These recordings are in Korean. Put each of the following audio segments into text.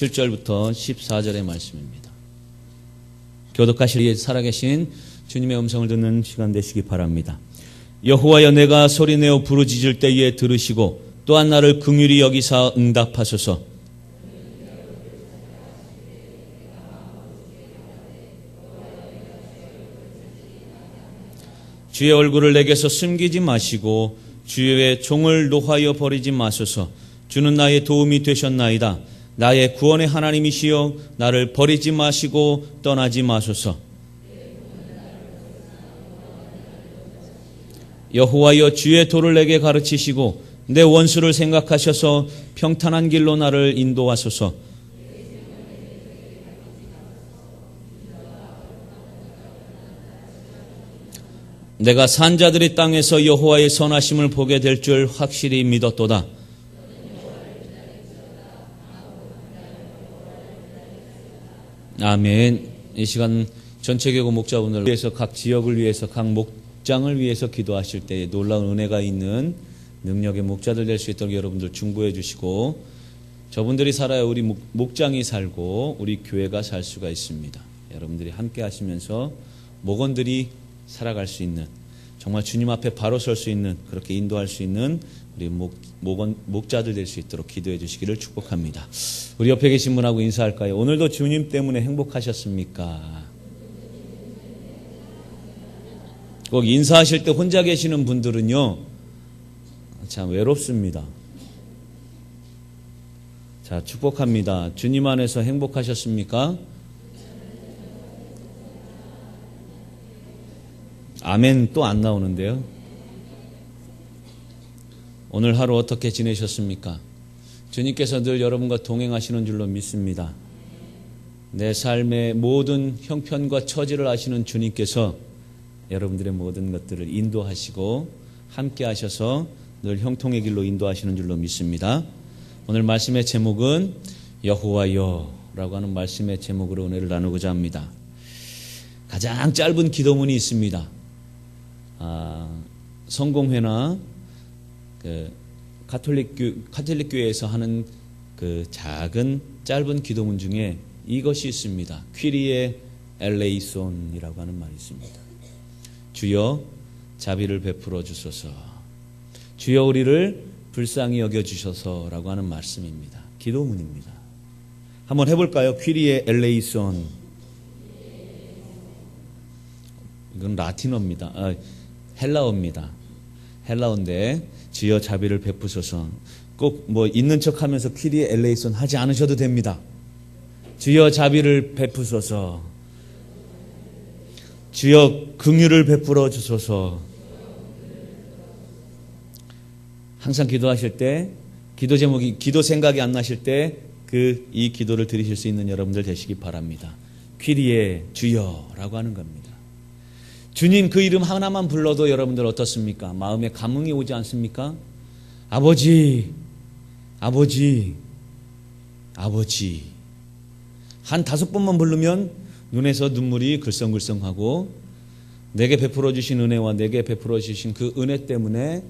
7절부터 14절의 말씀입니다. 교독하실 위해 살아계신 주님의 음성을 듣는 시간 되시기 바랍니다. 여호와여, 내가 소리내어 부르짖을 때에 들으시고 또한 나를 긍휼히 여기사 응답하소서. 주의 얼굴을 내게서 숨기지 마시고 주의 종을 노하여 버리지 마소서. 주는 나의 도움이 되셨나이다. 나의 구원의 하나님이시여, 나를 버리지 마시고 떠나지 마소서. 여호와여, 주의 도를 내게 가르치시고 내 원수를 생각하셔서 평탄한 길로 나를 인도하소서. 내가 산자들의 땅에서 여호와의 선하심을 보게 될 줄 확실히 믿었도다. 아멘. 이 시간 전체교구 목자분을 위해서, 각 지역을 위해서, 각 목장을 위해서 기도하실 때에 놀라운 은혜가 있는 능력의 목자들 될 수 있도록 여러분들 중보해 주시고, 저분들이 살아야 우리 목장이 살고 우리 교회가 살 수가 있습니다. 여러분들이 함께 하시면서 목원들이 살아갈 수 있는, 정말 주님 앞에 바로 설 수 있는, 그렇게 인도할 수 있는 우리 목자들 될 수 있도록 기도해 주시기를 축복합니다. 우리 옆에 계신 분하고 인사할까요? 오늘도 주님 때문에 행복하셨습니까? 꼭 인사하실 때 혼자 계시는 분들은요, 참 외롭습니다. 자, 축복합니다. 주님 안에서 행복하셨습니까? 아멘. 또 안 나오는데요. 오늘 하루 어떻게 지내셨습니까? 주님께서 늘 여러분과 동행하시는 줄로 믿습니다. 내 삶의 모든 형편과 처지를 아시는 주님께서 여러분들의 모든 것들을 인도하시고 함께 하셔서 늘 형통의 길로 인도하시는 줄로 믿습니다. 오늘 말씀의 제목은 여호와여 라고 하는 말씀의 제목으로 은혜를 나누고자 합니다. 가장 짧은 기도문이 있습니다. 성공회나 가톨릭 교회에서 하는 그 작은 짧은 기도문 중에 이것이 있습니다. 퀴리에 엘레이손이라고 하는 말이 있습니다. 주여 자비를 베풀어 주소서. 주여 우리를 불쌍히 여겨 주셔서라고 하는 말씀입니다. 기도문입니다. 한번 해볼까요? 퀴리에 엘레이손. 이건 라틴어입니다. 헬라어입니다. 헬라어인데 주여 자비를 베푸소서. 꼭 뭐 있는 척하면서 퀴리에 엘레이손 하지 않으셔도 됩니다. 주여 자비를 베푸소서. 주여 긍휼을 베풀어 주소서. 항상 기도하실 때, 기도 제목이, 기도 생각이 안 나실 때 이 기도를 드리실 수 있는 여러분들 되시기 바랍니다. 퀴리에 주여라고 하는 겁니다. 주님 그 이름 하나만 불러도 여러분들 어떻습니까? 마음에 감흥이 오지 않습니까? 아버지, 아버지, 아버지. 한 5번만 부르면 눈에서 눈물이 글썽글썽하고, 내게 베풀어 주신 은혜와 내게 베풀어 주신 그 은혜 때문에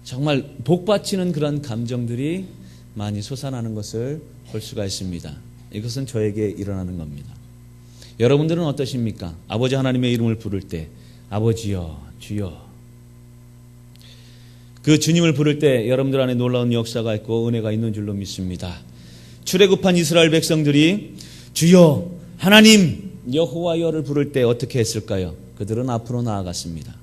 정말 복받치는 그런 감정들이 많이 솟아나는 것을 볼 수가 있습니다. 이것은 저에게 일어나는 겁니다. 여러분들은 어떠십니까? 아버지 하나님의 이름을 부를 때 아버지여 주여, 그 주님을 부를 때 여러분들 안에 놀라운 역사가 있고 은혜가 있는 줄로 믿습니다. 출애굽한 이스라엘 백성들이 주여 하나님 여호와여를 부를 때 어떻게 했을까요? 그들은 앞으로 나아갔습니다.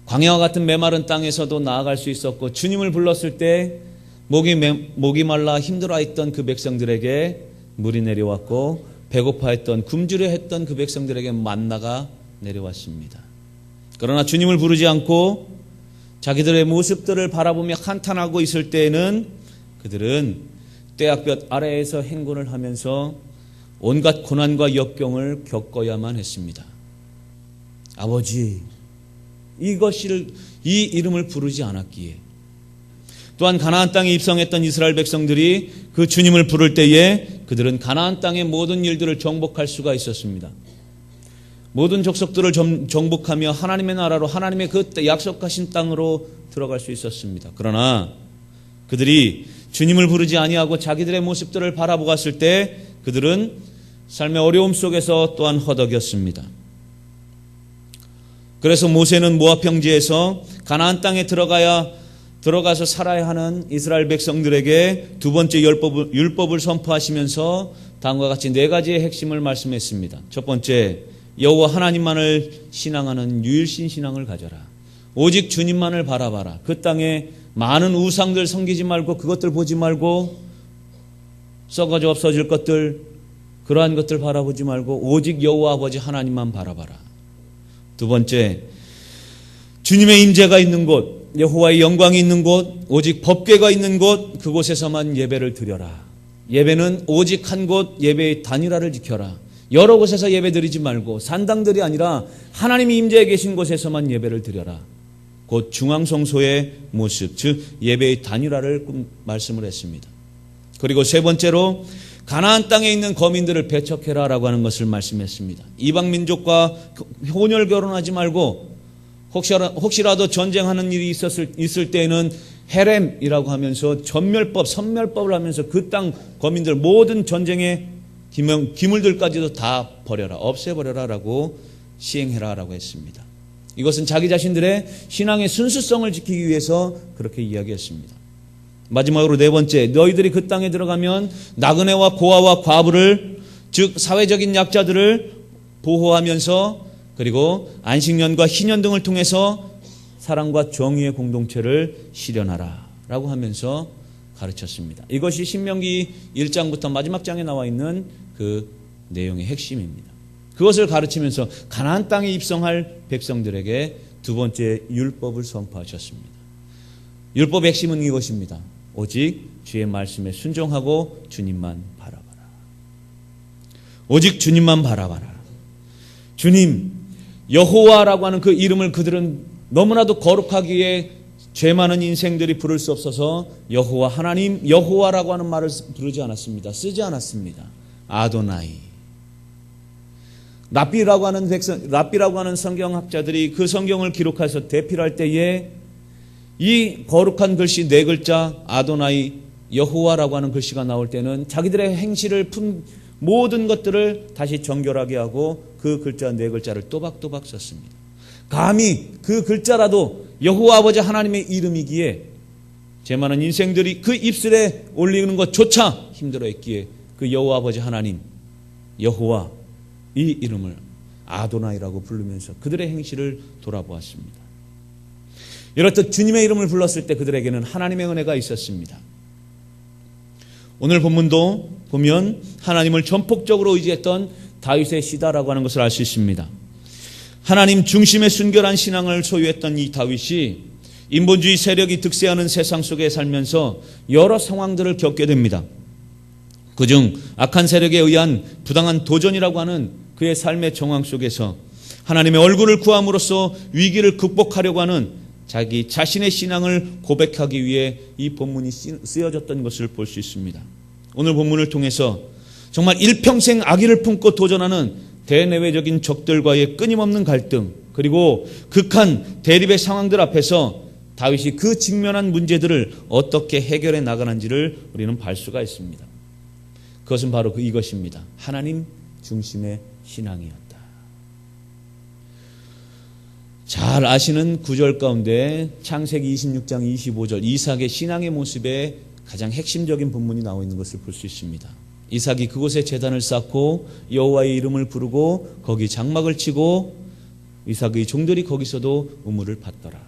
광야와 같은 메마른 땅에서도 나아갈 수 있었고, 주님을 불렀을 때 목이 말라 힘들어했던 그 백성들에게 물이 내려왔고, 배고파했던 굶주려했던 그 백성들에게 만나가 내려왔습니다. 그러나 주님을 부르지 않고 자기들의 모습들을 바라보며 한탄하고 있을 때에는 그들은 떼약볕 아래에서 행군을 하면서 온갖 고난과 역경을 겪어야만 했습니다. 아버지, 이 이름을 부르지 않았기에, 또한 가나안 땅에 입성했던 이스라엘 백성들이 그 주님을 부를 때에 그들은 가나안 땅의 모든 일들을 정복할 수가 있었습니다. 모든 족속들을 정복하며 하나님의 나라로, 하나님의 그 약속하신 땅으로 들어갈 수 있었습니다. 그러나 그들이 주님을 부르지 아니하고 자기들의 모습들을 바라보았을 때 그들은 삶의 어려움 속에서 또한 허덕였습니다. 그래서 모세는 모압 평지에서 가나안 땅에 들어가서 살아야 하는 이스라엘 백성들에게 두 번째 율법을 선포하시면서 다음과 같이 네 가지의 핵심을 말씀했습니다. 첫 번째, 여호와 하나님만을 신앙하는 유일신 신앙을 가져라. 오직 주님만을 바라봐라. 그 땅에 많은 우상들 섬기지 말고 그것들 보지 말고 썩어져 없어질 것들 그러한 것들 바라보지 말고 오직 여호와 아버지 하나님만 바라봐라. 두 번째, 주님의 임재가 있는 곳, 여호와의 영광이 있는 곳, 오직 법궤가 있는 곳, 그곳에서만 예배를 드려라. 예배는 오직 한 곳, 예배의 단일화를 지켜라. 여러 곳에서 예배 드리지 말고 산당들이 아니라 하나님이 임재해 계신 곳에서만 예배를 드려라. 곧 중앙성소의 모습, 즉 예배의 단일화를 말씀을 했습니다. 그리고 세 번째로 가나안 땅에 있는 거민들을 배척해라라고 하는 것을 말씀했습니다. 이방 민족과 혼혈 결혼하지 말고 혹시라도 전쟁하는 일이 있을 때에는 헤렘이라고 하면서 선멸법을 하면서 그 땅 거민들 모든 전쟁의 기물들까지도 다 버려라, 없애버려라라고 시행해라라고 했습니다. 이것은 자기 자신들의 신앙의 순수성을 지키기 위해서 그렇게 이야기했습니다. 마지막으로 네 번째, 너희들이 그 땅에 들어가면 나그네와 고아와 과부를, 즉 사회적인 약자들을 보호하면서 그리고 안식년과 희년 등을 통해서 사랑과 정의의 공동체를 실현하라 라고 하면서 가르쳤습니다. 이것이 신명기 1장부터 마지막 장에 나와 있는 그 내용의 핵심입니다. 그것을 가르치면서 가나안 땅에 입성할 백성들에게 두 번째 율법을 선포하셨습니다. 율법의 핵심은 이것입니다. 오직 주의 말씀에 순종하고 주님만 바라봐라. 오직 주님만 바라봐라. 주님, 여호와라고 하는 그 이름을 그들은 너무나도 거룩하기에 죄 많은 인생들이 부를 수 없어서 여호와 하나님, 여호와라고 하는 말을 부르지 않았습니다. 쓰지 않았습니다. 아도나이. 랍비라고 하는 성경학자들이 그 성경을 기록해서 대필할 때에 이 거룩한 글씨 네 글자 아도나이 여호와라고 하는 글씨가 나올 때는 자기들의 행실을 푼 모든 것들을 다시 정결하게 하고 그 글자 네 글자를 또박또박 썼습니다. 감히 그 글자라도 여호와 아버지 하나님의 이름이기에 죄 많은 인생들이 그 입술에 올리는 것조차 힘들어했기에 그 여호와 아버지 하나님 여호와 이 이름을 아도나이라고 부르면서 그들의 행실을 돌아보았습니다. 이렇듯 주님의 이름을 불렀을 때 그들에게는 하나님의 은혜가 있었습니다. 오늘 본문도 보면 하나님을 전폭적으로 의지했던 다윗의 시다라고 하는 것을 알 수 있습니다. 하나님 중심의 순결한 신앙을 소유했던 이 다윗이 인본주의 세력이 득세하는 세상 속에 살면서 여러 상황들을 겪게 됩니다. 그중 악한 세력에 의한 부당한 도전이라고 하는 그의 삶의 정황 속에서 하나님의 얼굴을 구함으로써 위기를 극복하려고 하는 자기 자신의 신앙을 고백하기 위해 이 본문이 쓰여졌던 것을 볼 수 있습니다. 오늘 본문을 통해서 정말 일평생 악의를 품고 도전하는 대내외적인 적들과의 끊임없는 갈등, 그리고 극한 대립의 상황들 앞에서 다윗이 그 직면한 문제들을 어떻게 해결해 나가는지를 우리는 볼 수가 있습니다. 그것은 바로 이것입니다. 하나님 중심의 신앙이었다. 잘 아시는 구절 가운데 창세기 26장 25절 이삭의 신앙의 모습에 가장 핵심적인 본문이 나와 있는 것을 볼 수 있습니다. 이삭이 그곳에 제단을 쌓고 여호와의 이름을 부르고 거기 장막을 치고 이삭의 종들이 거기서도 우물을 받더라.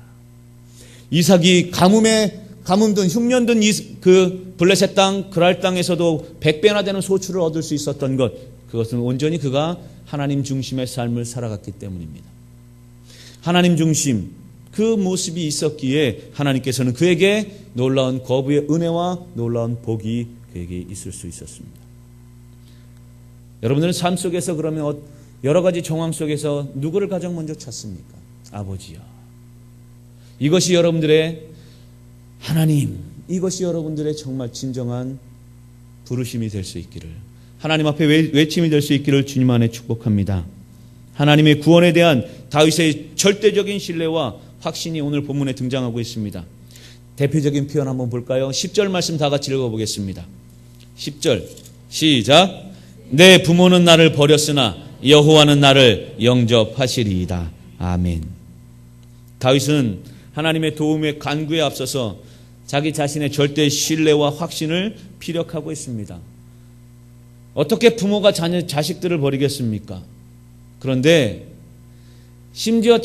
이삭이 가뭄든 흉년든 그 블레셋 땅 그랄 땅에서도 100배나 되는 소출을 얻을 수 있었던 것, 그것은 온전히 그가 하나님 중심의 삶을 살아갔기 때문입니다. 하나님 중심 그 모습이 있었기에 하나님께서는 그에게 놀라운 거부의 은혜와 놀라운 복이 그에게 있을 수 있었습니다. 여러분들은 삶 속에서 그러면 여러 가지 정황 속에서 누구를 가장 먼저 찾습니까? 아버지요. 이것이 여러분들의 하나님, 이것이 여러분들의 정말 진정한 부르심이 될 수 있기를, 하나님 앞에 외침이 될 수 있기를 주님 안에 축복합니다. 하나님의 구원에 대한 다윗의 절대적인 신뢰와 확신이 오늘 본문에 등장하고 있습니다. 대표적인 표현 한번 볼까요? 10절 말씀 다 같이 읽어보겠습니다. 10절 시작. 내 부모는 나를 버렸으나 여호와는 나를 영접하시리이다. 아멘. 다윗은 하나님의 도움의 간구에 앞서서 자기 자신의 절대 신뢰와 확신을 피력하고 있습니다. 어떻게 부모가 자식들을 버리겠습니까? 그런데 심지어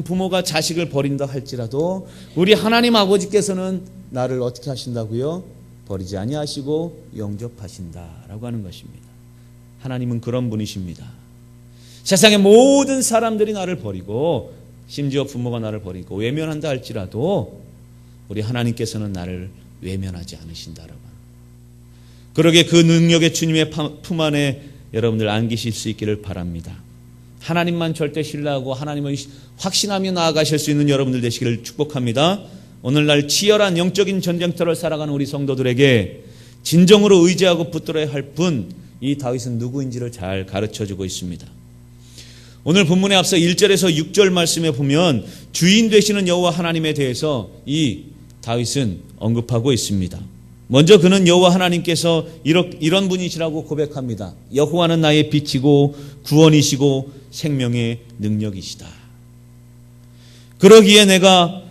부모가 자식을 버린다 할지라도 우리 하나님 아버지께서는 나를 어떻게 하신다고요? 버리지 아니하시고 영접하신다라고 하는 것입니다. 하나님은 그런 분이십니다. 세상의 모든 사람들이 나를 버리고 심지어 부모가 나를 버리고 외면한다 할지라도 우리 하나님께서는 나를 외면하지 않으신다라고. 그러게 그 능력의 주님의 품 안에 여러분들 안기실 수 있기를 바랍니다. 하나님만 절대 신뢰하고 하나님을 확신하며 나아가실 수 있는 여러분들 되시기를 축복합니다. 오늘날 치열한 영적인 전쟁터를 살아가는 우리 성도들에게 진정으로 의지하고 붙들어야 할 분, 이 다윗은 누구인지를 잘 가르쳐주고 있습니다. 오늘 본문에 앞서 1절에서 6절 말씀에 보면 주인 되시는 여호와 하나님에 대해서 이 다윗은 언급하고 있습니다. 먼저 그는 여호와 하나님께서 이런 분이시라고 고백합니다. 여호와는 나의 빛이고 구원이시고 생명의 능력이시다. 그러기에 내가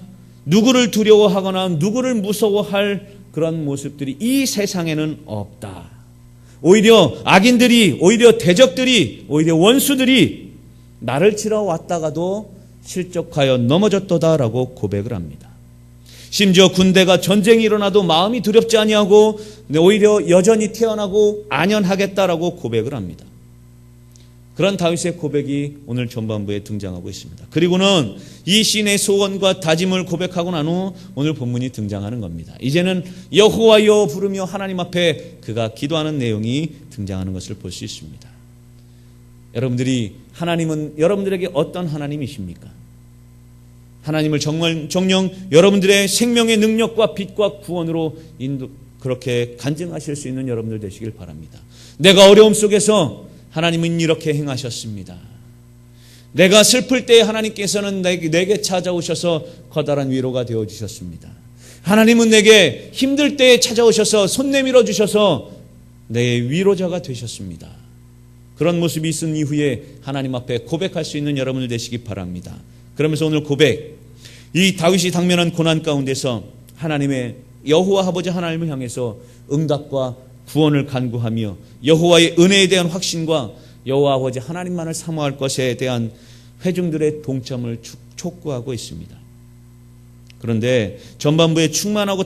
누구를 두려워하거나 누구를 무서워할 그런 모습들이 이 세상에는 없다. 오히려 악인들이, 오히려 대적들이, 오히려 원수들이 나를 치러 왔다가도 실족하여 넘어졌도다라고 고백을 합니다. 심지어 군대가 전쟁이 일어나도 마음이 두렵지 아니하고 오히려 여전히 태어나고 안연하겠다라고 고백을 합니다. 그런 다윗의 고백이 오늘 전반부에 등장하고 있습니다. 그리고는 이 시인의 소원과 다짐을 고백하고 난 후 오늘 본문이 등장하는 겁니다. 이제는 여호와여 부르며 하나님 앞에 그가 기도하는 내용이 등장하는 것을 볼 수 있습니다. 여러분들이 하나님은 여러분들에게 어떤 하나님이십니까? 하나님을 정녕 여러분들의 생명의 능력과 빛과 구원으로 그렇게 간증하실 수 있는 여러분들 되시길 바랍니다. 내가 어려움 속에서 하나님은 이렇게 행하셨습니다. 내가 슬플 때 하나님께서는 내게 찾아오셔서 커다란 위로가 되어주셨습니다. 하나님은 내게 힘들 때에 찾아오셔서 손 내밀어 주셔서 내 위로자가 되셨습니다. 그런 모습이 있은 이후에 하나님 앞에 고백할 수 있는 여러분들 되시기 바랍니다. 그러면서 오늘 고백, 이 다윗이 당면한 고난 가운데서 하나님의 여호와 아버지 하나님을 향해서 응답과 구원을 간구하며 여호와의 은혜에 대한 확신과 여호와 아버지 하나님만을 사모할 것에 대한 회중들의 동참을 촉구하고 있습니다. 그런데 전반부에 충만하고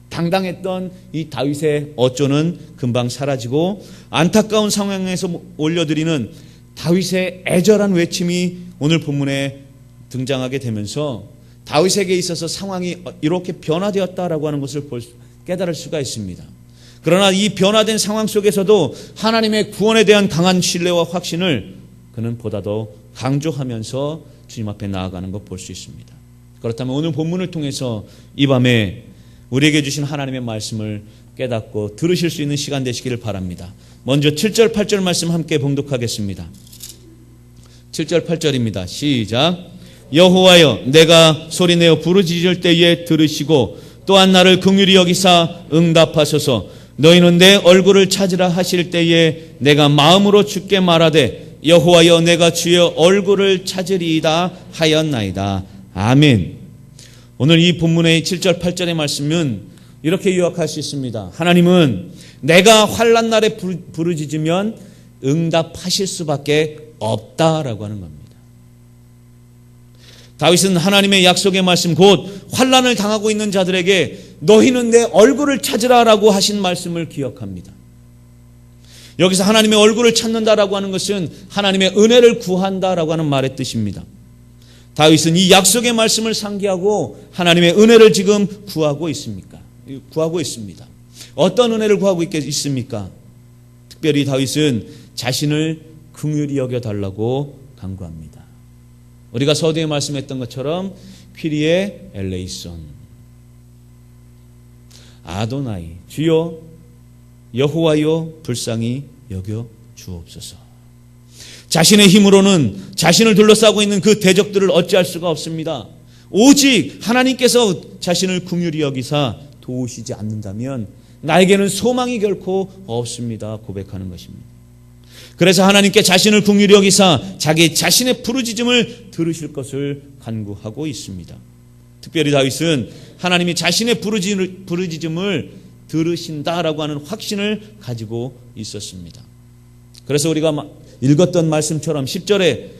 당당했던 이 다윗의 어조는 금방 사라지고 안타까운 상황에서 올려드리는 다윗의 애절한 외침이 오늘 본문에 등장하게 되면서 다윗에게 있어서 상황이 이렇게 변화되었다라고 하는 것을 깨달을 수가 있습니다. 그러나 이 변화된 상황 속에서도 하나님의 구원에 대한 강한 신뢰와 확신을 그는 보다 더 강조하면서 주님 앞에 나아가는 것 볼 수 있습니다. 그렇다면 오늘 본문을 통해서 이 밤에 우리에게 주신 하나님의 말씀을 깨닫고 들으실 수 있는 시간 되시기를 바랍니다. 먼저 7절 8절 말씀 함께 봉독하겠습니다. 7절 8절입니다. 시작. 여호와여 내가 소리내어 부르짖을 때에 들으시고 또한 나를 긍휼히 여기사 응답하소서. 너희는 내 얼굴을 찾으라 하실 때에 내가 마음으로 주께 말하되 여호와여 내가 주의 얼굴을 찾으리이다 하였나이다. 아멘. 오늘 이 본문의 7절 8절의 말씀은 이렇게 요약할 수 있습니다. 하나님은 내가 환난 날에 부르짖으면 응답하실 수밖에 없다라고 하는 겁니다. 다윗은 하나님의 약속의 말씀 곧 환난을 당하고 있는 자들에게 너희는 내 얼굴을 찾으라라고 하신 말씀을 기억합니다. 여기서 하나님의 얼굴을 찾는다라고 하는 것은 하나님의 은혜를 구한다라고 하는 말의 뜻입니다. 다윗은 이 약속의 말씀을 상기하고 하나님의 은혜를 지금 구하고 있습니다. 어떤 은혜를 구하고 있습니까? 특별히 다윗은 자신을 긍휼히 여겨달라고 간구합니다. 우리가 서두에 말씀했던 것처럼 퀴리에 엘레이손 아도나이 주여 여호와여 불쌍히 여겨 주옵소서. 자신의 힘으로는 자신을 둘러싸고 있는 그 대적들을 어찌할 수가 없습니다. 오직 하나님께서 자신을 긍휼히 여기사 도우시지 않는다면 나에게는 소망이 결코 없습니다. 고백하는 것입니다. 그래서 하나님께 자신을 긍휼히 여기사 자기 자신의 부르짖음을 들으실 것을 간구하고 있습니다. 특별히 다윗은 하나님이 자신의 부르짖음을 들으신다라고 하는 확신을 가지고 있었습니다. 그래서 우리가 읽었던 말씀처럼 10절에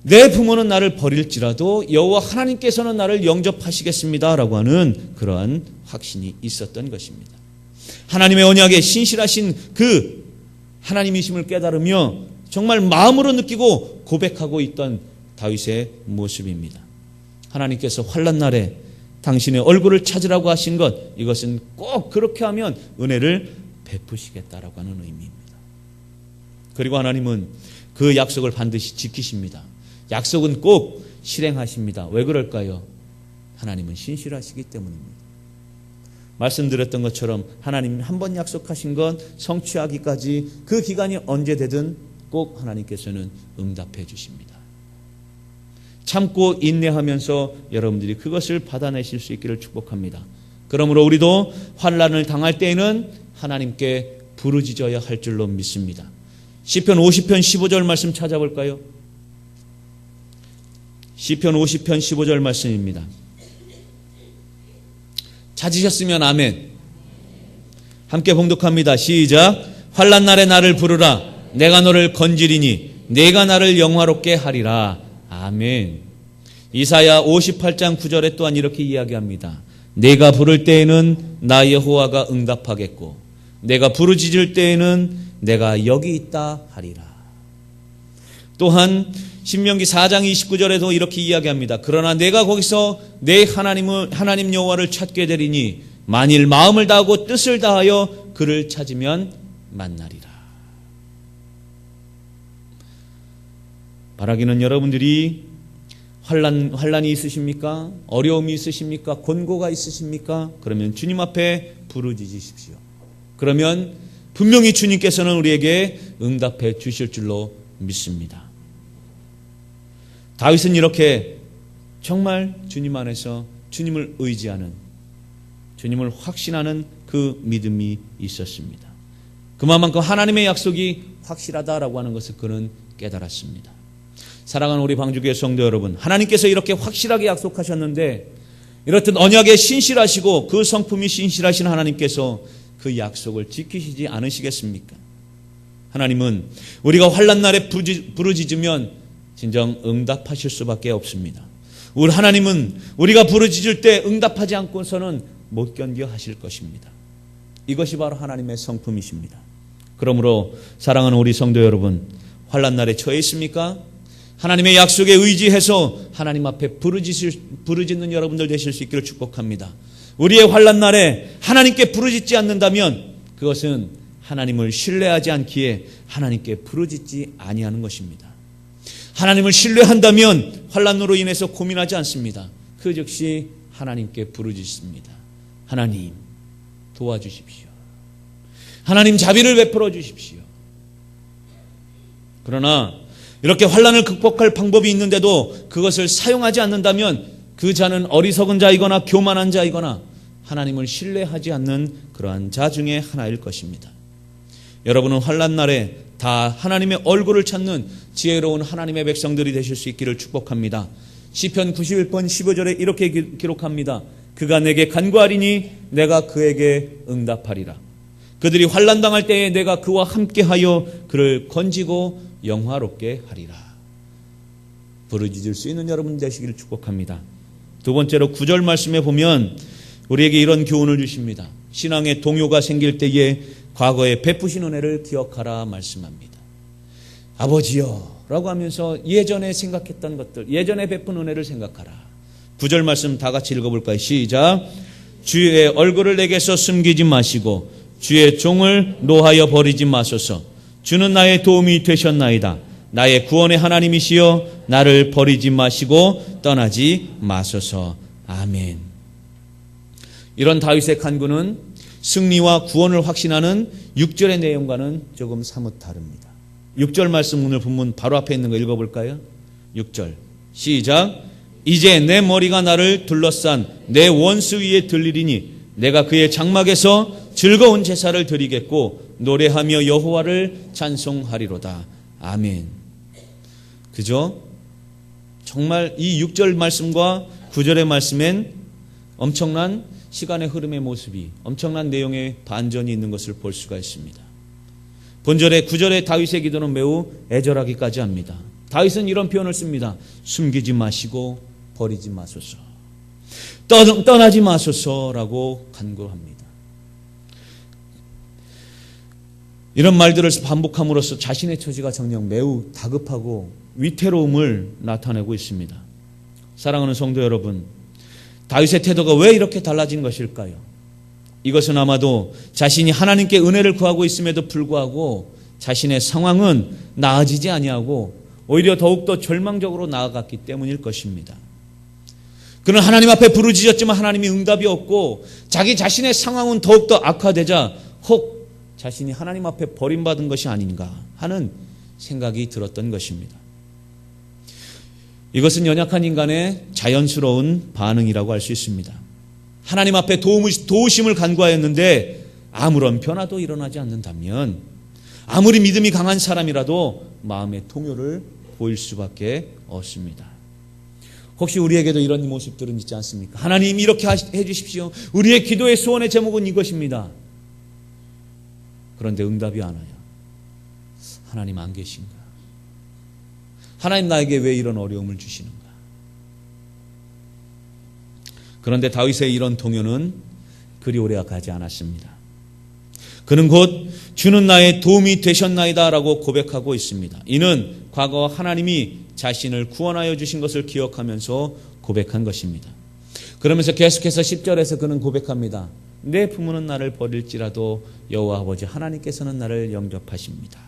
내 부모는 나를 버릴지라도 여호와 하나님께서는 나를 영접하시겠습니다라고 하는 그러한 확신이 있었던 것입니다. 하나님의 언약에 신실하신 그 하나님이심을 깨달으며 정말 마음으로 느끼고 고백하고 있던 다윗의 모습입니다. 하나님께서 환난 날에 당신의 얼굴을 찾으라고 하신 것, 이것은 꼭 그렇게 하면 은혜를 베푸시겠다라고 하는 의미입니다. 그리고 하나님은 그 약속을 반드시 지키십니다. 약속은 꼭 실행하십니다. 왜 그럴까요? 하나님은 신실하시기 때문입니다. 말씀드렸던 것처럼 하나님이 한 번 약속하신 건 성취하기까지 그 기간이 언제 되든 꼭 하나님께서는 응답해 주십니다. 참고 인내하면서 여러분들이 그것을 받아내실 수 있기를 축복합니다. 그러므로 우리도 환난을 당할 때에는 하나님께 부르짖어야 할 줄로 믿습니다. 시편 50편 15절 말씀 찾아볼까요? 시편 50편 15절 말씀입니다. 찾으셨으면 아멘. 함께 봉독합니다. 시작. 환난 날에 나를 부르라. 내가 너를 건지리니 내가 나를 영화롭게 하리라. 아멘. 이사야 58장 9절에 또한 이렇게 이야기합니다. 내가 부를 때에는 나 여호와가 응답하겠고 내가 부르짖을 때에는 내가 여기 있다 하리라. 또한 신명기 4장 29절에도 이렇게 이야기합니다. 그러나 내가 거기서 내 하나님 여호와를 찾게 되리니 만일 마음을 다하고 뜻을 다하여 그를 찾으면 만나리라. 바라기는 여러분들이 환난이 있으십니까? 어려움이 있으십니까? 곤고가 있으십니까? 그러면 주님 앞에 부르짖으십시오. 그러면 분명히 주님께서는 우리에게 응답해 주실 줄로 믿습니다. 다윗은 이렇게 정말 주님 안에서 주님을 의지하는, 주님을 확신하는 그 믿음이 있었습니다. 그만큼 하나님의 약속이 확실하다라고 하는 것을 그는 깨달았습니다. 사랑하는 우리 방주교회 성도 여러분, 하나님께서 이렇게 확실하게 약속하셨는데 이렇듯 언약에 신실하시고 그 성품이 신실하신 하나님께서 그 약속을 지키시지 않으시겠습니까? 하나님은 우리가 환난 날에 부르짖으면 진정 응답하실 수밖에 없습니다. 우리 하나님은 우리가 부르짖을 때 응답하지 않고서는 못 견뎌 하실 것입니다. 이것이 바로 하나님의 성품이십니다. 그러므로 사랑하는 우리 성도 여러분, 환난 날에 처해 있습니까? 하나님의 약속에 의지해서 하나님 앞에 부르짖는 여러분들 되실 수 있기를 축복합니다. 우리의 환난 날에 하나님께 부르짖지 않는다면 그것은 하나님을 신뢰하지 않기에 하나님께 부르짖지 아니하는 것입니다. 하나님을 신뢰한다면 환난으로 인해서 고민하지 않습니다. 그 즉시 하나님께 부르짖습니다. 하나님 도와주십시오. 하나님 자비를 베풀어 주십시오. 그러나 이렇게 환난을 극복할 방법이 있는데도 그것을 사용하지 않는다면 그 자는 어리석은 자이거나 교만한 자이거나 하나님을 신뢰하지 않는 그러한 자 중에 하나일 것입니다. 여러분은 환난 날에 다 하나님의 얼굴을 찾는 지혜로운 하나님의 백성들이 되실 수 있기를 축복합니다. 시편 91편 15절에 이렇게 기록합니다. 그가 내게 간구하리니 내가 그에게 응답하리라. 그들이 환난 당할 때에 내가 그와 함께하여 그를 건지고 영화롭게 하리라. 부르짖을 수 있는 여러분 되시기를 축복합니다. 두 번째로 9절 말씀에 보면 우리에게 이런 교훈을 주십니다. 신앙의 동요가 생길 때에 과거에 베푸신 은혜를 기억하라 말씀합니다. 아버지여 라고 하면서 예전에 생각했던 것들, 예전에 베푼 은혜를 생각하라. 9절 말씀 다 같이 읽어볼까요? 시작. 주의 얼굴을 내게서 숨기지 마시고 주의 종을 노하여 버리지 마소서. 주는 나의 도움이 되셨나이다. 나의 구원의 하나님이시여 나를 버리지 마시고 떠나지 마소서. 아멘. 이런 다윗의 간구는 승리와 구원을 확신하는 6절의 내용과는 조금 사뭇 다릅니다. 6절 말씀 오늘 본문 바로 앞에 있는 거 읽어볼까요? 6절 시작. 이제 내 머리가 나를 둘러싼 내 원수 위에 들리리니 내가 그의 장막에서 즐거운 제사를 드리겠고 노래하며 여호와를 찬송하리로다. 아멘. 그죠? 정말 이 6절 말씀과 9절의 말씀엔 엄청난 시간의 흐름의 모습이, 엄청난 내용의 반전이 있는 것을 볼 수가 있습니다. 본절의 9절의 다윗의 기도는 매우 애절하기까지 합니다. 다윗은 이런 표현을 씁니다. 숨기지 마시고 버리지 마소서. 떠나지 마소서라고 간구합니다. 이런 말들을 반복함으로써 자신의 처지가 정녕 매우 다급하고 위태로움을 나타내고 있습니다. 사랑하는 성도 여러분, 다윗의 태도가 왜 이렇게 달라진 것일까요? 이것은 아마도 자신이 하나님께 은혜를 구하고 있음에도 불구하고 자신의 상황은 나아지지 아니하고 오히려 더욱더 절망적으로 나아갔기 때문일 것입니다. 그는 하나님 앞에 부르짖었지만 하나님이 응답이 없고 자기 자신의 상황은 더욱더 악화되자 혹 자신이 하나님 앞에 버림받은 것이 아닌가 하는 생각이 들었던 것입니다. 이것은 연약한 인간의 자연스러운 반응이라고 할 수 있습니다. 하나님 앞에 도우심을 간구하였는데 아무런 변화도 일어나지 않는다면 아무리 믿음이 강한 사람이라도 마음의 동요를 보일 수밖에 없습니다. 혹시 우리에게도 이런 모습들은 있지 않습니까? 하나님 이렇게 해주십시오. 우리의 기도의 소원의 제목은 이것입니다. 그런데 응답이 안 와요. 하나님 안 계신가? 하나님 나에게 왜 이런 어려움을 주시는가? 그런데 다윗의 이런 동요는 그리 오래 가지 않았습니다. 그는 곧 주는 나의 도움이 되셨나이다 라고 고백하고 있습니다. 이는 과거 하나님이 자신을 구원하여 주신 것을 기억하면서 고백한 것입니다. 그러면서 계속해서 10절에서 그는 고백합니다. 내 부모는 나를 버릴지라도 여호와 아버지 하나님께서는 나를 영접하십니다.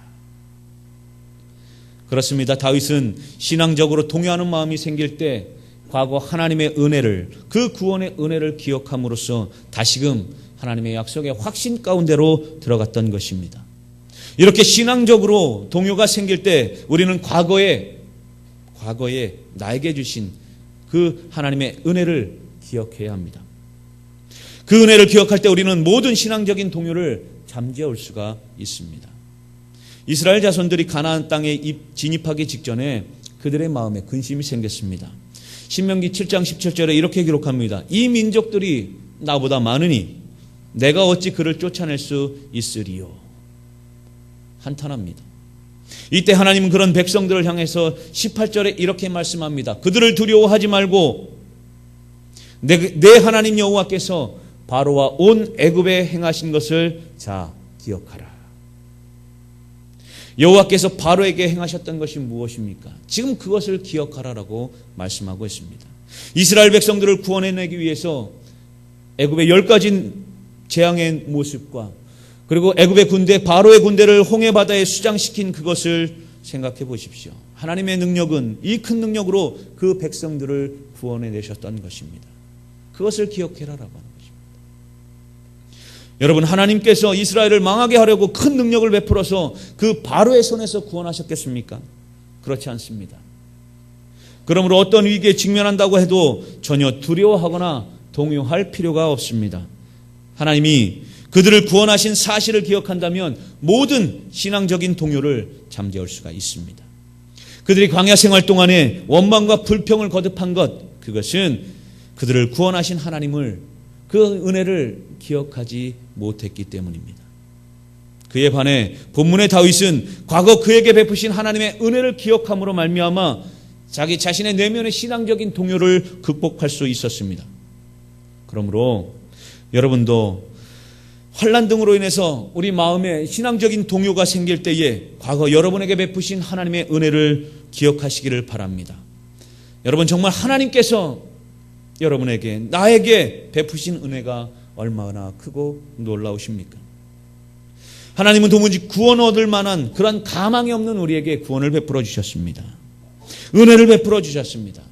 그렇습니다. 다윗은 신앙적으로 동요하는 마음이 생길 때 과거 하나님의 은혜를, 그 구원의 은혜를 기억함으로써 다시금 하나님의 약속의 확신 가운데로 들어갔던 것입니다. 이렇게 신앙적으로 동요가 생길 때 우리는 과거에 나에게 주신 그 하나님의 은혜를 기억해야 합니다. 그 은혜를 기억할 때 우리는 모든 신앙적인 동요를 잠재울 수가 있습니다. 이스라엘 자손들이 가나안 땅에 진입하기 직전에 그들의 마음에 근심이 생겼습니다. 신명기 7장 17절에 이렇게 기록합니다. 이 민족들이 나보다 많으니 내가 어찌 그를 쫓아낼 수 있으리요. 한탄합니다. 이때 하나님은 그런 백성들을 향해서 18절에 이렇게 말씀합니다. 그들을 두려워하지 말고 내 하나님 여호와께서 바로와 온 애굽에 행하신 것을 자 기억하라. 여호와께서 바로에게 행하셨던 것이 무엇입니까? 지금 그것을 기억하라라고 말씀하고 있습니다. 이스라엘 백성들을 구원해내기 위해서 애굽의 10가지 재앙의 모습과 그리고 애굽의 군대, 바로의 군대를 홍해 바다에 수장시킨 그것을 생각해 보십시오. 하나님의 능력은 이 큰 능력으로 그 백성들을 구원해내셨던 것입니다. 그것을 기억해라라고 하는 것입니다. 여러분, 하나님께서 이스라엘을 망하게 하려고 큰 능력을 베풀어서 그 바로의 손에서 구원하셨겠습니까? 그렇지 않습니다. 그러므로 어떤 위기에 직면한다고 해도 전혀 두려워하거나 동요할 필요가 없습니다. 하나님이 그들을 구원하신 사실을 기억한다면 모든 신앙적인 동요를 잠재울 수가 있습니다. 그들이 광야 생활 동안에 원망과 불평을 거듭한 것, 그것은 그들을 구원하신 하나님을, 그 은혜를 기억하지 못했기 때문입니다. 그에 반해 본문의 다윗은 과거 그에게 베푸신 하나님의 은혜를 기억함으로 말미암아 자기 자신의 내면의 신앙적인 동요를 극복할 수 있었습니다. 그러므로 여러분도 환난 등으로 인해서 우리 마음에 신앙적인 동요가 생길 때에 과거 여러분에게 베푸신 하나님의 은혜를 기억하시기를 바랍니다. 여러분, 정말 하나님께서 여러분에게, 나에게 베푸신 은혜가 얼마나 크고 놀라우십니까? 하나님은 도무지 구원 얻을 만한 그런 가망이 없는 우리에게 구원을 베풀어 주셨습니다. 은혜를 베풀어 주셨습니다.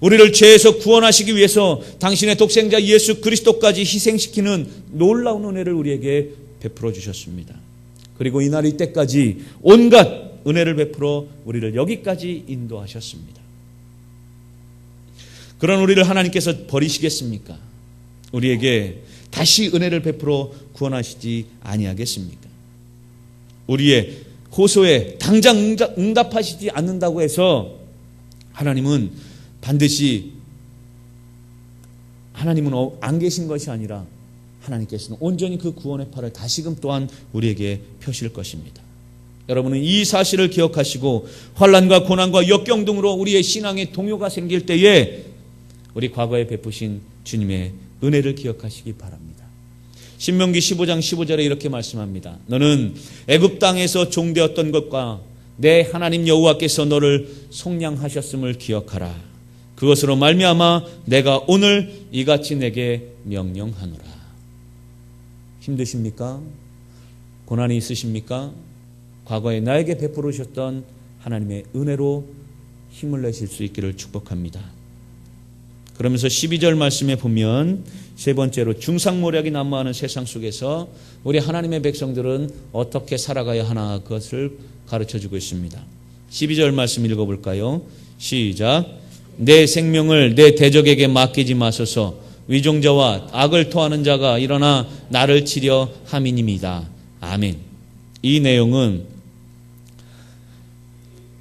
우리를 죄에서 구원하시기 위해서 당신의 독생자 예수 그리스도까지 희생시키는 놀라운 은혜를 우리에게 베풀어 주셨습니다. 그리고 이날 이때까지 온갖 은혜를 베풀어 우리를 여기까지 인도하셨습니다. 그런 우리를 하나님께서 버리시겠습니까? 우리에게 다시 은혜를 베풀어 구원하시지 아니하겠습니까? 우리의 호소에 당장 응답하시지 않는다고 해서 하나님은 반드시 하나님은 안 계신 것이 아니라 하나님께서는 온전히 그 구원의 팔을 다시금 또한 우리에게 펴실 것입니다. 여러분은 이 사실을 기억하시고 환난과 고난과 역경 등으로 우리의 신앙에 동요가 생길 때에 우리 과거에 베푸신 주님의 은혜를 기억하시기 바랍니다. 신명기 15장 15절에 이렇게 말씀합니다. 너는 애굽 땅에서 종되었던 것과 내 하나님 여호와께서 너를 속량하셨음을 기억하라. 그것으로 말미암아 내가 오늘 이같이 내게 명령하노라. 힘드십니까? 고난이 있으십니까? 과거에 나에게 베풀으셨던 하나님의 은혜로 힘을 내실 수 있기를 축복합니다. 그러면서 12절 말씀에 보면 세 번째로 중상모략이 난무하는 세상 속에서 우리 하나님의 백성들은 어떻게 살아가야 하나 그것을 가르쳐주고 있습니다. 12절 말씀 읽어볼까요? 시작. 내 생명을 내 대적에게 맡기지 마소서. 위종자와 악을 토하는 자가 일어나 나를 치려 함이니이다. 아멘. 이 내용은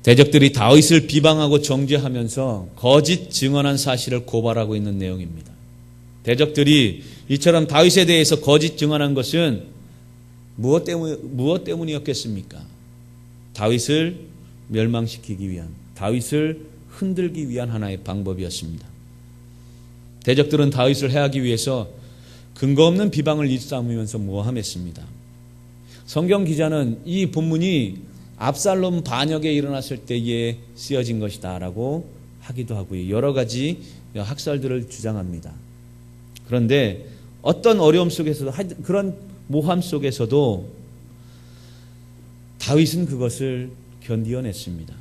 대적들이 다윗을 비방하고 정죄하면서 거짓 증언한 사실을 고발하고 있는 내용입니다. 대적들이 이처럼 다윗에 대해서 거짓 증언한 것은 무엇 때문이었겠습니까? 다윗을 멸망시키기 위한, 다윗을 흔들기 위한 하나의 방법이었습니다. 대적들은 다윗을 해하기 위해서 근거 없는 비방을 일삼으면서 모함했습니다. 성경 기자는 이 본문이 압살롬 반역에 일어났을 때에 쓰여진 것이다 라고 하기도 하고요. 여러 가지 학설들을 주장합니다. 그런데 어떤 어려움 속에서도, 그런 모함 속에서도 다윗은 그것을 견디어냈습니다.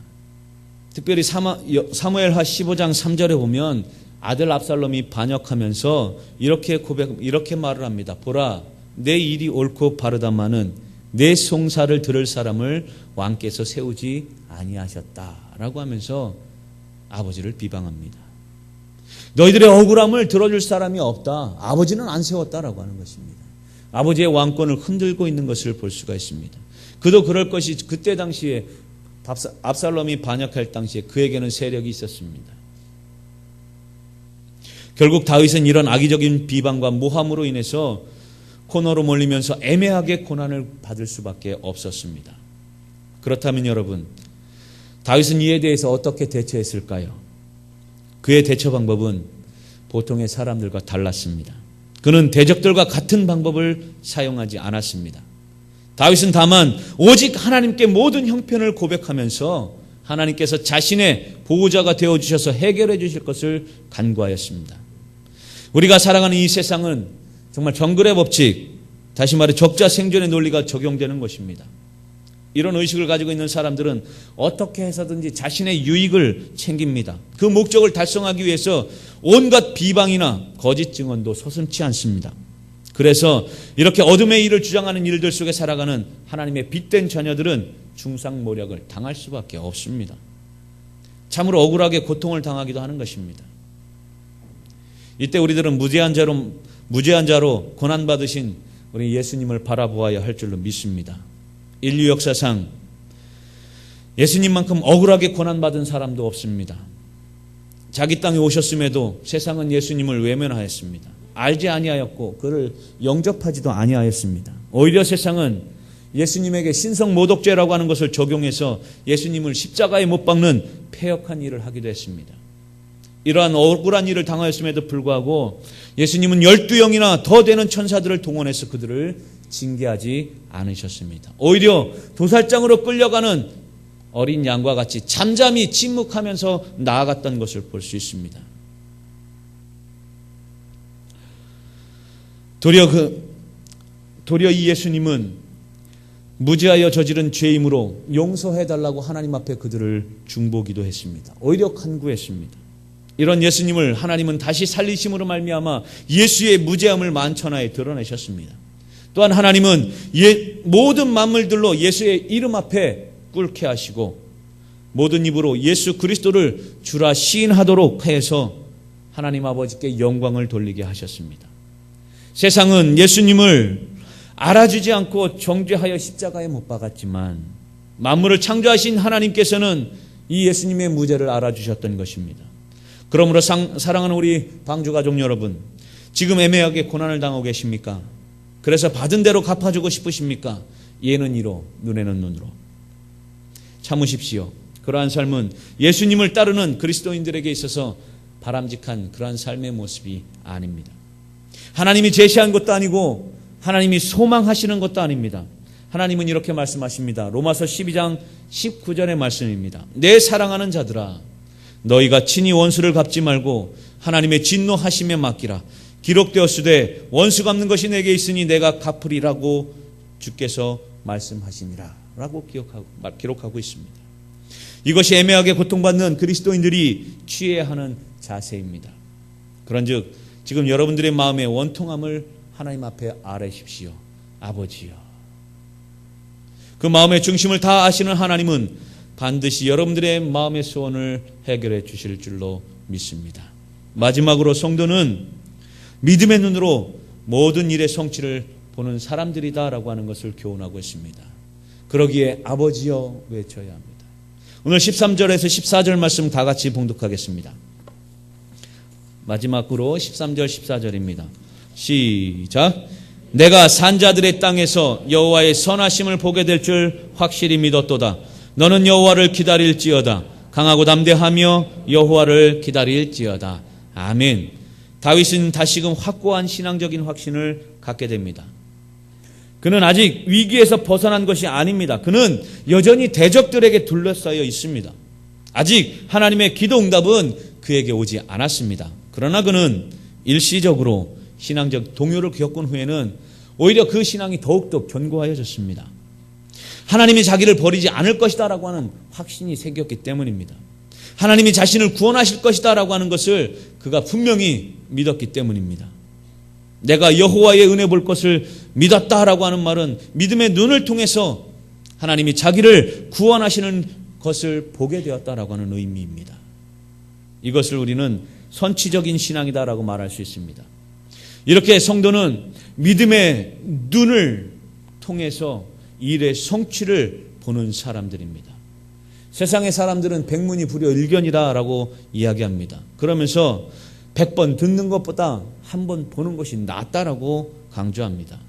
특별히 사무엘하 15장 3절에 보면 아들 압살롬이 반역하면서 이렇게 말을 합니다. 보라, 내 일이 옳고 바르다마는 내 송사를 들을 사람을 왕께서 세우지 아니하셨다라고 하면서 아버지를 비방합니다. 너희들의 억울함을 들어줄 사람이 없다. 아버지는 안 세웠다라고 하는 것입니다. 아버지의 왕권을 흔들고 있는 것을 볼 수가 있습니다. 그도 그럴 것이 그때 당시에 압살롬이 반역할 당시에 그에게는 세력이 있었습니다. 결국 다윗은 이런 악의적인 비방과 모함으로 인해서 코너로 몰리면서 애매하게 고난을 받을 수밖에 없었습니다. 그렇다면 여러분, 다윗은 이에 대해서 어떻게 대처했을까요? 그의 대처 방법은 보통의 사람들과 달랐습니다. 그는 대적들과 같은 방법을 사용하지 않았습니다. 다윗은 다만 오직 하나님께 모든 형편을 고백하면서 하나님께서 자신의 보호자가 되어주셔서 해결해 주실 것을 간구하였습니다. 우리가 살아가는 이 세상은 정말 정글의 법칙, 다시 말해 적자 생존의 논리가 적용되는 것입니다. 이런 의식을 가지고 있는 사람들은 어떻게 해서든지 자신의 유익을 챙깁니다. 그 목적을 달성하기 위해서 온갖 비방이나 거짓 증언도 서슴지 않습니다. 그래서 이렇게 어둠의 일을 주장하는 일들 속에 살아가는 하나님의 빛된 자녀들은 중상모략을 당할 수밖에 없습니다. 참으로 억울하게 고통을 당하기도 하는 것입니다. 이때 우리들은 무죄한 자로 고난받으신 우리 예수님을 바라보아야 할 줄로 믿습니다. 인류 역사상 예수님만큼 억울하게 고난받은 사람도 없습니다. 자기 땅에 오셨음에도 세상은 예수님을 외면하였습니다. 알지 아니하였고 그를 영접하지도 아니하였습니다. 오히려 세상은 예수님에게 신성모독죄라고 하는 것을 적용해서 예수님을 십자가에 못 박는 패역한 일을 하기도 했습니다. 이러한 억울한 일을 당하였음에도 불구하고 예수님은 12영이나 더 되는 천사들을 동원해서 그들을 징계하지 않으셨습니다. 오히려 도살장으로 끌려가는 어린 양과 같이 잠잠히 침묵하면서 나아갔던 것을 볼 수 있습니다. 도리어 이 예수님은 무지하여 저지른 죄임으로 용서해달라고 하나님 앞에 그들을 중보기도 했습니다. 오히려 간구했습니다. 이런 예수님을 하나님은 다시 살리심으로 말미암아 예수의 무죄함을 만천하에 드러내셨습니다. 또한 하나님은 모든 만물들로 예수의 이름 앞에 꿇게 하시고 모든 입으로 예수 그리스도를 주라 시인하도록 해서 하나님 아버지께 영광을 돌리게 하셨습니다. 세상은 예수님을 알아주지 않고 정죄하여 십자가에 못 박았지만 만물을 창조하신 하나님께서는 이 예수님의 무죄를 알아주셨던 것입니다. 그러므로 사랑하는 우리 방주가족 여러분, 지금 애매하게 고난을 당하고 계십니까? 그래서 받은 대로 갚아주고 싶으십니까? 예는 이로 눈에는 눈으로 참으십시오. 그러한 삶은 예수님을 따르는 그리스도인들에게 있어서 바람직한 그러한 삶의 모습이 아닙니다. 하나님이 제시한 것도 아니고 하나님이 소망하시는 것도 아닙니다. 하나님은 이렇게 말씀하십니다. 로마서 12장 19절의 말씀입니다. 내 사랑하는 자들아, 너희가 친히 원수를 갚지 말고 하나님의 진노하심에 맡기라. 기록되었으되 원수 갚는 것이 내게 있으니 내가 갚으리라고 주께서 말씀하시니라 라고 기록하고 있습니다. 이것이 애매하게 고통받는 그리스도인들이 취해야 하는 자세입니다. 그런즉 지금 여러분들의 마음의 원통함을 하나님 앞에 아뢰십시오. 아버지여. 그 마음의 중심을 다 아시는 하나님은 반드시 여러분들의 마음의 소원을 해결해 주실 줄로 믿습니다. 마지막으로 성도는 믿음의 눈으로 모든 일의 성취를 보는 사람들이다라고 하는 것을 교훈하고 있습니다. 그러기에 아버지여 외쳐야 합니다. 오늘 13절에서 14절 말씀 다 같이 봉독하겠습니다. 마지막으로 13절 14절입니다. 시작. 내가 산자들의 땅에서 여호와의 선하심을 보게 될 줄 확실히 믿었도다. 너는 여호와를 기다릴지어다. 강하고 담대하며 여호와를 기다릴지어다. 아멘. 다윗은 다시금 확고한 신앙적인 확신을 갖게 됩니다. 그는 아직 위기에서 벗어난 것이 아닙니다. 그는 여전히 대적들에게 둘러싸여 있습니다. 아직 하나님의 기도 응답은 그에게 오지 않았습니다. 그러나 그는 일시적으로 신앙적 동요를 겪은 후에는 오히려 그 신앙이 더욱더 견고하여졌습니다. 하나님이 자기를 버리지 않을 것이다 라고 하는 확신이 생겼기 때문입니다. 하나님이 자신을 구원하실 것이다 라고 하는 것을 그가 분명히 믿었기 때문입니다. 내가 여호와의 은혜 볼 것을 믿었다라고 하는 말은 믿음의 눈을 통해서 하나님이 자기를 구원하시는 것을 보게 되었다라고 하는 의미입니다. 이것을 우리는 선취적인 신앙이다라고 말할 수 있습니다. 이렇게 성도는 믿음의 눈을 통해서 일의 성취를 보는 사람들입니다. 세상의 사람들은 백문이 불여일견이다라고 이야기합니다. 그러면서 100번 듣는 것보다 한 번 보는 것이 낫다라고 강조합니다.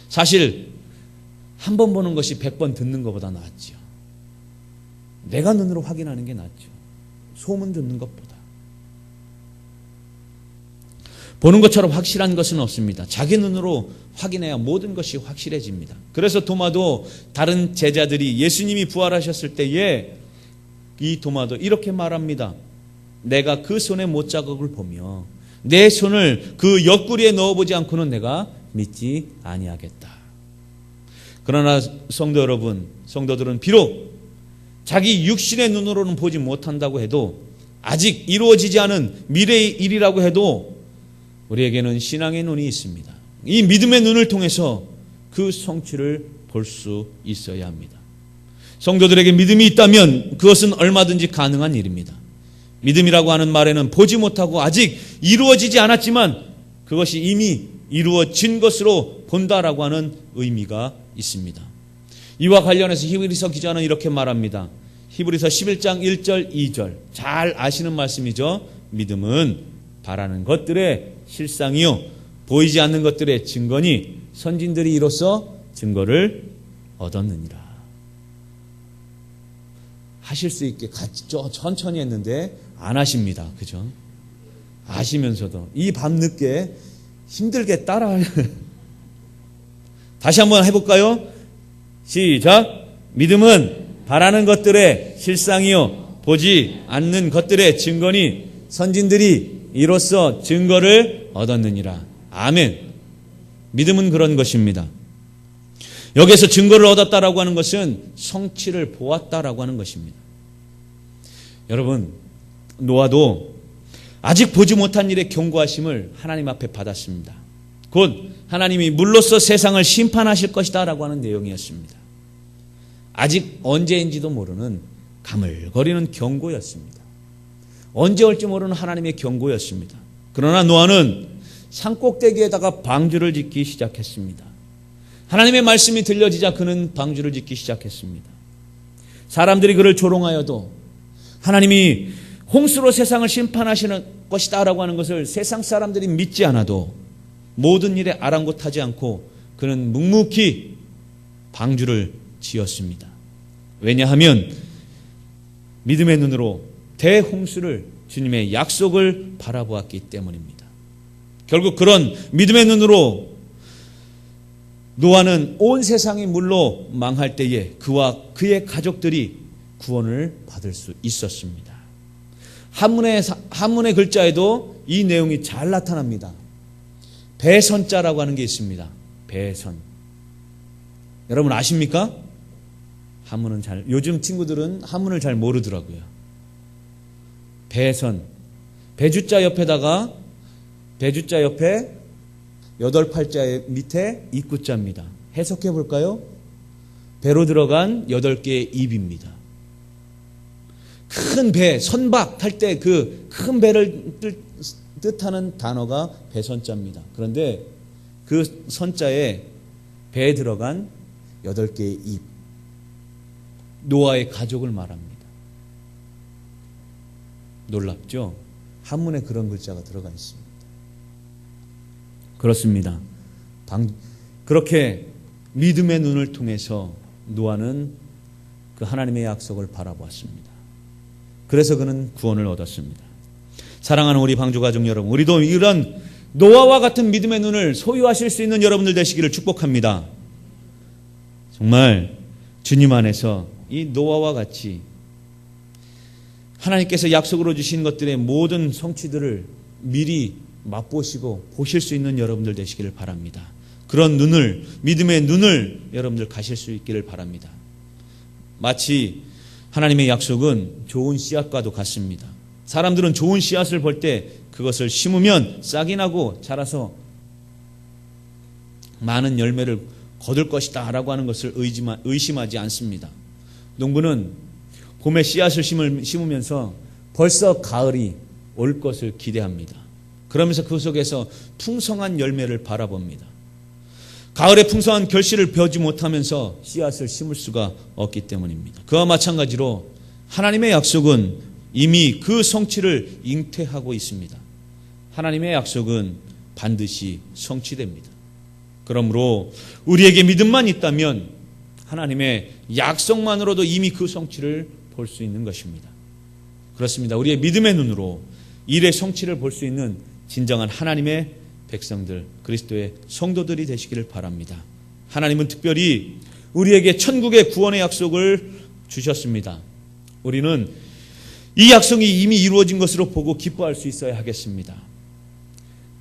사실 한 번 보는 것이 100번 듣는 것보다 낫죠. 내가 눈으로 확인하는 게 낫죠. 소문 듣는 것보다. 보는 것처럼 확실한 것은 없습니다. 자기 눈으로 확인해야 모든 것이 확실해집니다. 그래서 도마도 다른 제자들이 예수님이 부활하셨을 때에 이 도마도 이렇게 말합니다. 내가 그 손의 못자국을 보며 내 손을 그 옆구리에 넣어보지 않고는 내가 믿지 아니하겠다. 그러나 성도 여러분, 성도들은 비록 자기 육신의 눈으로는 보지 못한다고 해도 아직 이루어지지 않은 미래의 일이라고 해도 우리에게는 신앙의 눈이 있습니다. 이 믿음의 눈을 통해서 그 성취를 볼 수 있어야 합니다. 성도들에게 믿음이 있다면 그것은 얼마든지 가능한 일입니다. 믿음이라고 하는 말에는 보지 못하고 아직 이루어지지 않았지만 그것이 이미 이루어진 것으로 본다라고 하는 의미가 있습니다. 이와 관련해서 히브리서 기자는 이렇게 말합니다. 히브리서 11장 1절 2절 잘 아시는 말씀이죠. 믿음은 바라는 것들의 실상이요 보이지 않는 것들의 증거니 선진들이 이로써 증거를 얻었느니라. 하실 수 있게 천천히 했는데 안 하십니다. 그죠? 아시면서도 이 밤늦게 힘들게 따라하는 다시 한번 해볼까요? 시작. 믿음은 바라는 것들의 실상이요 보지 않는 것들의 증거니 선진들이 이로써 증거를 얻었느니라. 아멘. 믿음은 그런 것입니다. 여기에서 증거를 얻었다라고 하는 것은 성취를 보았다라고 하는 것입니다. 여러분, 노아도 아직 보지 못한 일의 경고하심을 하나님 앞에 받았습니다. 곧 하나님이 물로써 세상을 심판하실 것이다 라고 하는 내용이었습니다. 아직 언제인지도 모르는 가물거리는 경고였습니다. 언제 올지 모르는 하나님의 경고였습니다. 그러나 노아는 산꼭대기에다가 방주를 짓기 시작했습니다. 하나님의 말씀이 들려지자 그는 방주를 짓기 시작했습니다. 사람들이 그를 조롱하여도 하나님이 홍수로 세상을 심판하시는 것이다 라고 하는 것을 세상 사람들이 믿지 않아도 모든 일에 아랑곳하지 않고 그는 묵묵히 방주를 지었습니다. 왜냐하면 믿음의 눈으로 대홍수를 주님의 약속을 바라보았기 때문입니다. 결국 그런 믿음의 눈으로 노아는 온 세상이 물로 망할 때에 그와 그의 가족들이 구원을 받을 수 있었습니다. 한문의 글자에도 이 내용이 잘 나타납니다. 배선자라고 하는 게 있습니다. 배선. 여러분 아십니까? 한문은 요즘 친구들은 한문을 잘 모르더라고요. 배선. 배주자 옆에다가 배주자 옆에 8팔자 밑에 입구자입니다. 해석해 볼까요? 배로 들어간 8개의 입입니다. 큰 배, 선박 탈 때 그 큰 배를 뜻하는 단어가 배선자입니다. 그런데 그 선자에 배에 들어간 8개의 입, 노아의 가족을 말합니다. 놀랍죠? 한문에 그런 글자가 들어가 있습니다. 그렇습니다. 그렇게 믿음의 눈을 통해서 노아는 그 하나님의 약속을 바라보았습니다. 그래서 그는 구원을 얻었습니다. 사랑하는 우리 방주가족 여러분, 우리도 이런 노아와 같은 믿음의 눈을 소유하실 수 있는 여러분들 되시기를 축복합니다. 정말 주님 안에서 이 노아와 같이 하나님께서 약속으로 주신 것들의 모든 성취들을 미리 맛보시고 보실 수 있는 여러분들 되시기를 바랍니다. 그런 눈을, 믿음의 눈을 여러분들 가실 수 있기를 바랍니다. 마치 하나님의 약속은 좋은 씨앗과도 같습니다. 사람들은 좋은 씨앗을 볼 때 그것을 심으면 싹이 나고 자라서 많은 열매를 거둘 것이다 라고 하는 것을 의심하지 않습니다. 농부는 봄에 씨앗을 심으면서 벌써 가을이 올 것을 기대합니다. 그러면서 그 속에서 풍성한 열매를 바라봅니다. 가을에 풍성한 결실을 벼지 못하면서 씨앗을 심을 수가 없기 때문입니다. 그와 마찬가지로 하나님의 약속은 이미 그 성취를 잉태하고 있습니다. 하나님의 약속은 반드시 성취됩니다. 그러므로 우리에게 믿음만 있다면 하나님의 약속만으로도 이미 그 성취를 볼 수 있는 것입니다. 그렇습니다. 우리의 믿음의 눈으로 일의 성취를 볼 수 있는 진정한 하나님의 백성들, 그리스도의 성도들이 되시기를 바랍니다. 하나님은 특별히 우리에게 천국의 구원의 약속을 주셨습니다. 우리는 이 약속이 이미 이루어진 것으로 보고 기뻐할 수 있어야 하겠습니다.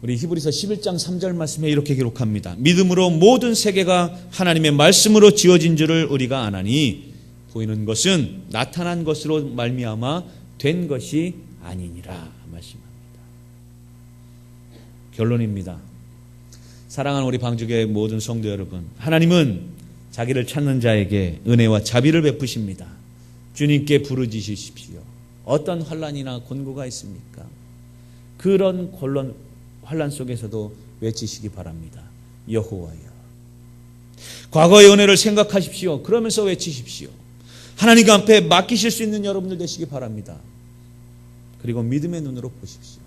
우리 히브리서 11장 3절 말씀에 이렇게 기록합니다. 믿음으로 모든 세계가 하나님의 말씀으로 지어진 줄을 우리가 아나니 보이는 것은 나타난 것으로 말미암아 된 것이 아니니라 말씀합니다. 결론입니다. 사랑하는 우리 방주교의 모든 성도 여러분, 하나님은 자기를 찾는 자에게 은혜와 자비를 베푸십니다. 주님께 부르짖으십시오. 어떤 환난이나 곤고가 있습니까? 그런 환난 속에서도 외치시기 바랍니다. 여호와여. 과거의 은혜를 생각하십시오. 그러면서 외치십시오. 하나님 앞에 맡기실 수 있는 여러분들 되시기 바랍니다. 그리고 믿음의 눈으로 보십시오.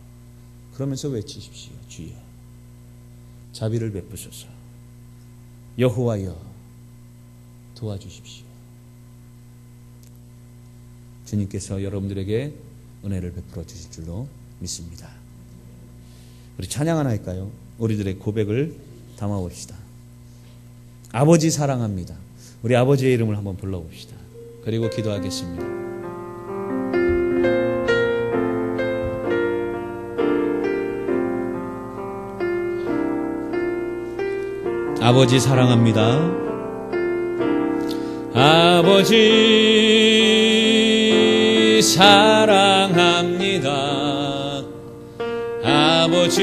그러면서 외치십시오. 주여, 자비를 베푸소서. 여호와여, 도와주십시오. 주님께서 여러분들에게 은혜를 베풀어 주실 줄로 믿습니다. 우리 찬양 하나 할까요? 우리들의 고백을 담아봅시다. 아버지 사랑합니다. 우리 아버지의 이름을 한번 불러봅시다. 그리고 기도하겠습니다. 아버지 사랑합니다. 아버지 사랑합니다. 아버지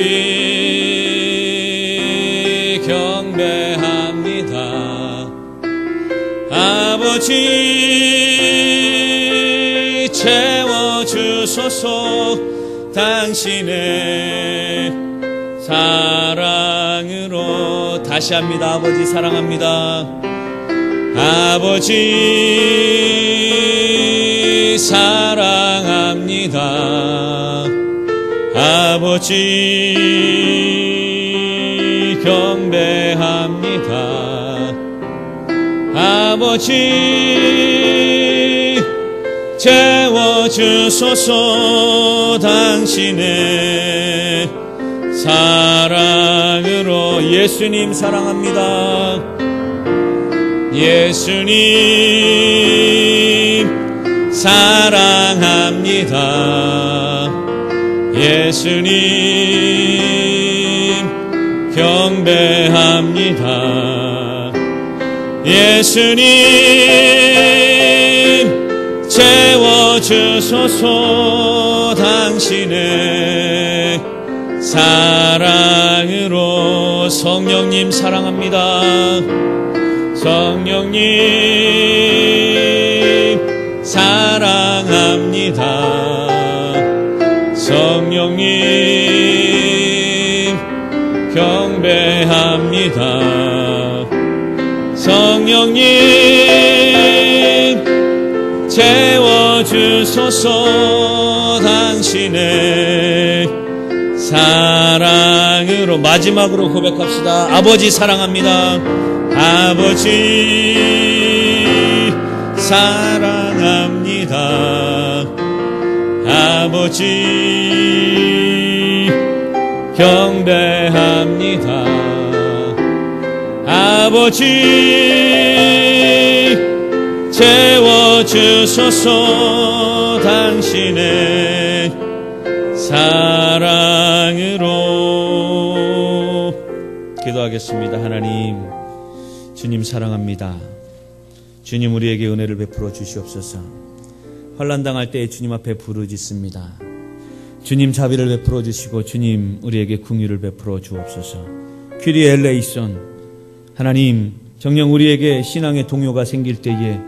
경배합니다. 아버지 채워주소서. 주소서. 당신의 사랑으로. 다시 합니다. 아버지 사랑합니다. 아버지 사랑합니다. 아버지 경배합니다. 아버지 채워주소서. 당신의 사랑으로. 예수님 사랑합니다. 예수님 사랑합니다. 예수님 경배합니다. 예수님 채워주소서. 당신의 사랑으로. 성령님 사랑합니다. 성령님 사랑합니다. 성령님 경배합니다. 성령님 채워주소서. 당신의 사랑으로. 마지막으로 고백합시다. 아버지 사랑합니다. 아버지 사랑합니다. 아버지 경배합니다. 아버지 채워주소서. 당신의 사랑으로. 기도하겠습니다. 하나님, 주님 사랑합니다. 주님 우리에게 은혜를 베풀어 주시옵소서. 환난 당할 때에 주님 앞에 부르짖습니다. 주님 자비를 베풀어 주시고 주님 우리에게 긍휼을 베풀어 주옵소서. 퀴리 엘레이션. 하나님 정녕 우리에게 신앙의 동요가 생길 때에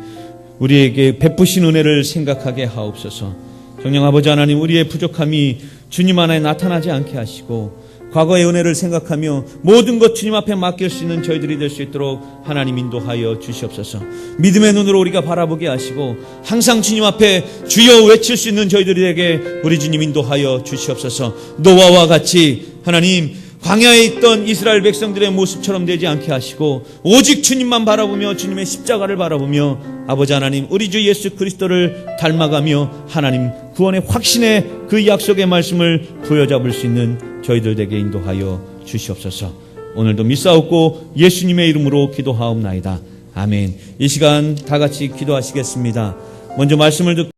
우리에게 베푸신 은혜를 생각하게 하옵소서. 정녕 아버지 하나님, 우리의 부족함이 주님 안에 나타나지 않게 하시고 과거의 은혜를 생각하며 모든 것 주님 앞에 맡길 수 있는 저희들이 될 수 있도록 하나님 인도하여 주시옵소서. 믿음의 눈으로 우리가 바라보게 하시고 항상 주님 앞에 주여 외칠 수 있는 저희들에게 우리 주님 인도하여 주시옵소서. 노아와 같이 하나님 광야에 있던 이스라엘 백성들의 모습처럼 되지 않게 하시고 오직 주님만 바라보며 주님의 십자가를 바라보며 아버지 하나님 우리 주 예수 그리스도를 닮아가며 하나님 구원의 확신의 그 약속의 말씀을 부여잡을 수 있는 저희들 에게 인도하여 주시옵소서. 오늘도 믿사옵고 예수님의 이름으로 기도하옵나이다. 아멘. 이 시간 다 같이 기도하시겠습니다. 먼저 말씀을 듣고